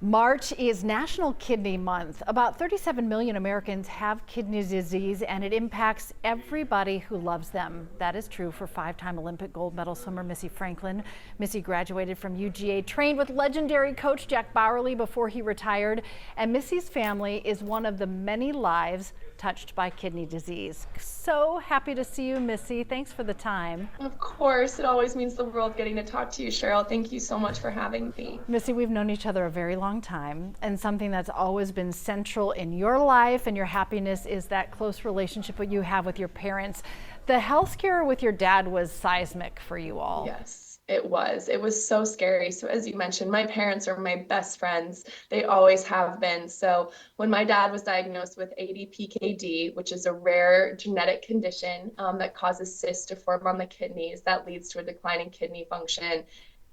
March is National Kidney Month. About 37 million Americans have kidney disease, and it impacts everybody who loves them. That is true for five-time Olympic gold medal swimmer Missy Franklin. Missy graduated from UGA, trained with legendary coach Jack Bowerly before he retired, and Missy's family is one of the many lives touched by kidney disease. So happy to see you, Missy. Thanks for the time. Of course, it always means the world getting to talk to you, Cheryl. Thank you so much for having me. Missy, we've known each other a very long time, and something that's always been central in your life and your happiness is that close relationship that you have with your parents. The health scare with your dad was seismic for you all. Yes. It was. It was so scary. So as you mentioned, my parents are my best friends. They always have been. So when my dad was diagnosed with ADPKD, which is a rare genetic condition that causes cysts to form on the kidneys that leads to a decline in kidney function,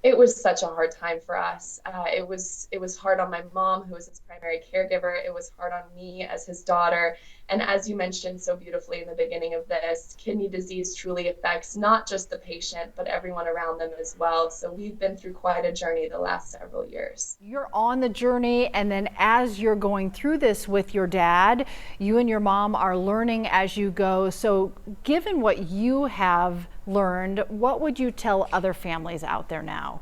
it was such a hard time for us. It was hard on my mom, who was his primary caregiver. It was hard on me as his daughter. And as you mentioned so beautifully in the beginning of this, kidney disease truly affects not just the patient, but everyone around them as well. So we've been through quite a journey the last several years. You're on the journey, and then as you're going through this with your dad, you and your mom are learning as you go. So given what you have learned, what would you tell other families out there now?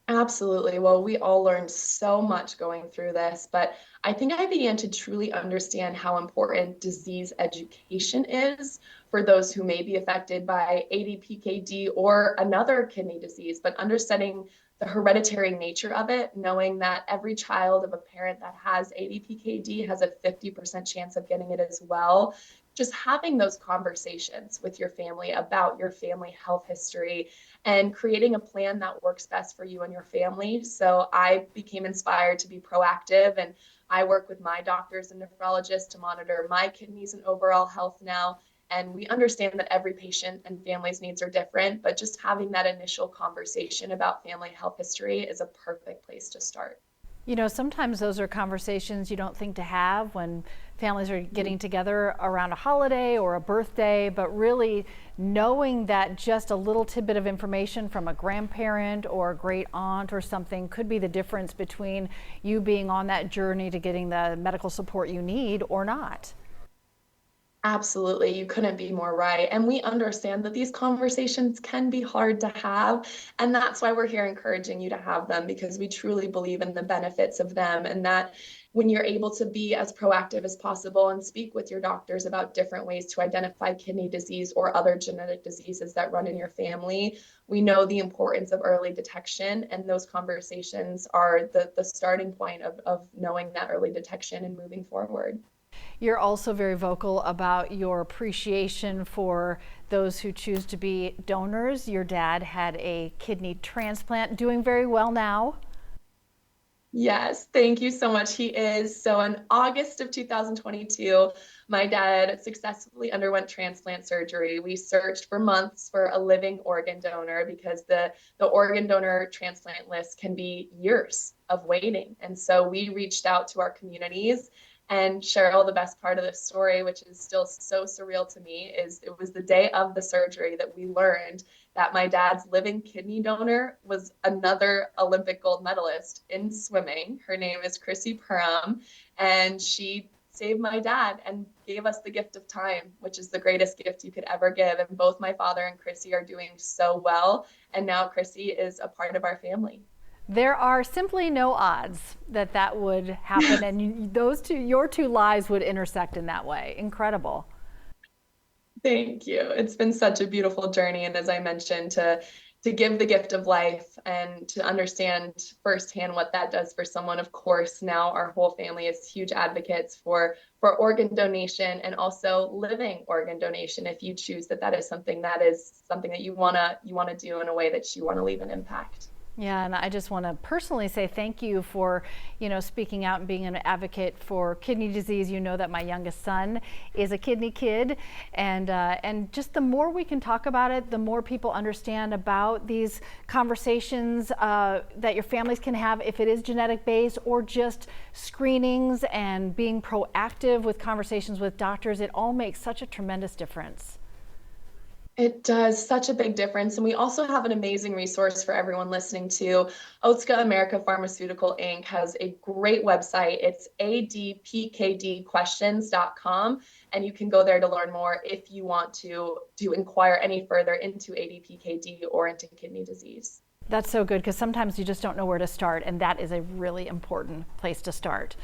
Absolutely. Well, we all learned so much going through this, but I think I began to truly understand how important disease education is for those who may be affected by ADPKD or another kidney disease, but understanding the hereditary nature of it, knowing that every child of a parent that has ADPKD has a 50% chance of getting it as well. Just having those conversations with your family about your family health history and creating a plan that works best for you and your family. So I became inspired to be proactive, and I work with my doctors and nephrologists to monitor my kidneys and overall health now. And we understand that every patient and family's needs are different, but just having that initial conversation about family health history is a perfect place to start. You know, sometimes those are conversations you don't think to have when families are getting together around a holiday or a birthday, but really knowing that just a little tidbit of information from a grandparent or a great aunt or something could be the difference between you being on that journey to getting the medical support you need or not. Absolutely. You couldn't be more right. And we understand that these conversations can be hard to have. And that's why we're here encouraging you to have them, because we truly believe in the benefits of them. And that when you're able to be as proactive as possible and speak with your doctors about different ways to identify kidney disease or other genetic diseases that run in your family, we know the importance of early detection. And those conversations are the starting point of knowing that early detection and moving forward. You're also very vocal about your appreciation for those who choose to be donors. Your dad had a kidney transplant, doing very well now. Yes, thank you so much. He is. So in August of 2022, my dad successfully underwent transplant surgery. We searched for months for a living organ donor because the organ donor transplant list can be years of waiting. And so we reached out to our communities. And Cheryl, the best part of this story, which is still so surreal to me, is it was the day of the surgery that we learned that my dad's living kidney donor was another Olympic gold medalist in swimming. Her name is Preheim, and she saved my dad and gave us the gift of time, which is the greatest gift you could ever give. And both my father and Chrissy are doing so well. And now Chrissy is a part of our family. There are simply no odds that that would happen, and your two lives would intersect in that way. Incredible. Thank you. It's been such a beautiful journey, and as I mentioned, to give the gift of life and to understand firsthand what that does for someone. Of course, now our whole family is huge advocates for organ donation and also living organ donation. If you choose that is something that you wanna do in a way that you want to leave an impact. Yeah, and I just want to personally say thank you for, speaking out and being an advocate for kidney disease. You know that my youngest son is a kidney kid, and just the more we can talk about it, the more people understand about these conversations that your families can have if it is genetic based or just screenings and being proactive with conversations with doctors. It all makes such a tremendous difference. It does such a big difference. And we also have an amazing resource for everyone listening to. Otsuka America Pharmaceutical Inc. has a great website. It's adpkdquestions.com. And you can go there to learn more if you want to inquire any further into ADPKD or into kidney disease. That's so good because sometimes you just don't know where to start, and that is a really important place to start.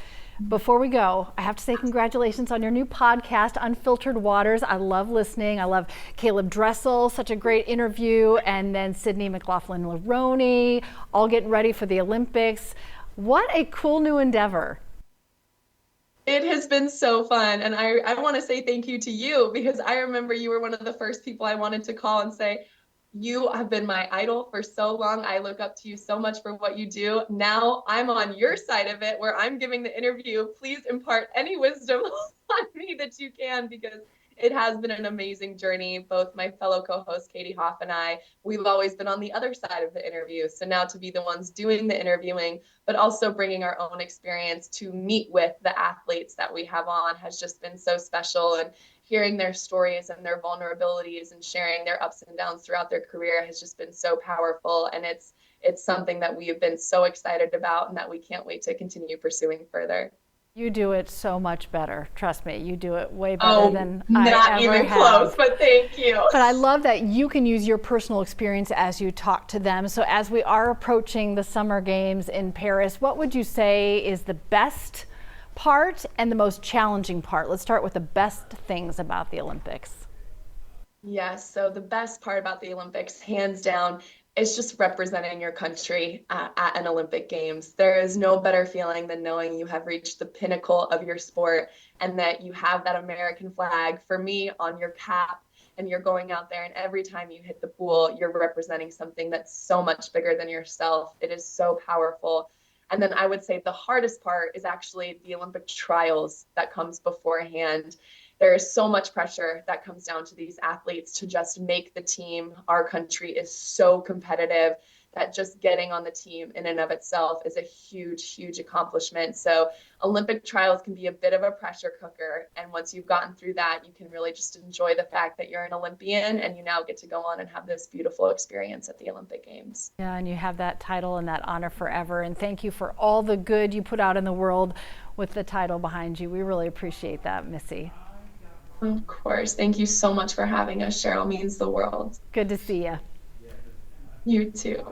Before we go, I have to say congratulations on your new podcast, Unfiltered Waters. I love listening. I love Caleb Dressel, such a great interview, and then Sydney McLaughlin-Leroney, all getting ready for the Olympics. What a cool new endeavor. It has been so fun. And I want to say thank you to you because I remember you were one of the first people I wanted to call and say, you have been my idol for so long. I look up to you so much for what you do. Now I'm on your side of it where I'm giving the interview. Please impart any wisdom on me that you can because it has been an amazing journey. Both my fellow co-host Katie Hoff and we've always been on the other side of the interview. So now to be the ones doing the interviewing, but also bringing our own experience to meet with the athletes that we have on has just been so special. And hearing their stories and their vulnerabilities and sharing their ups and downs throughout their career has just been so powerful. And it's something that we have been so excited about and that we can't wait to continue pursuing further. You do it so much better. Trust me, you do it way better than I ever have. Not even close, but thank you. But I love that you can use your personal experience as you talk to them. So as we are approaching the Summer Games in Paris, what would you say is the best part and the most challenging part? Let's start with the best things about the Olympics. Yes, so the best part about the Olympics, hands down, is just representing your country at an Olympic Games. There is no better feeling than knowing you have reached the pinnacle of your sport and that you have that American flag, for me, on your cap, and you're going out there and every time you hit the pool, you're representing something that's so much bigger than yourself. It is so powerful. And then I would say the hardest part is actually the Olympic trials that comes beforehand. There is so much pressure that comes down to these athletes to just make the team. Our country is so competitive that just getting on the team in and of itself is a huge, huge accomplishment. So Olympic trials can be a bit of a pressure cooker. And once you've gotten through that, you can really just enjoy the fact that you're an Olympian and you now get to go on and have this beautiful experience at the Olympic Games. Yeah, and you have that title and that honor forever. And thank you for all the good you put out in the world with the title behind you. We really appreciate that, Missy. Of course. Thank you so much for having us, Cheryl. Means the world. Good to see you. You too.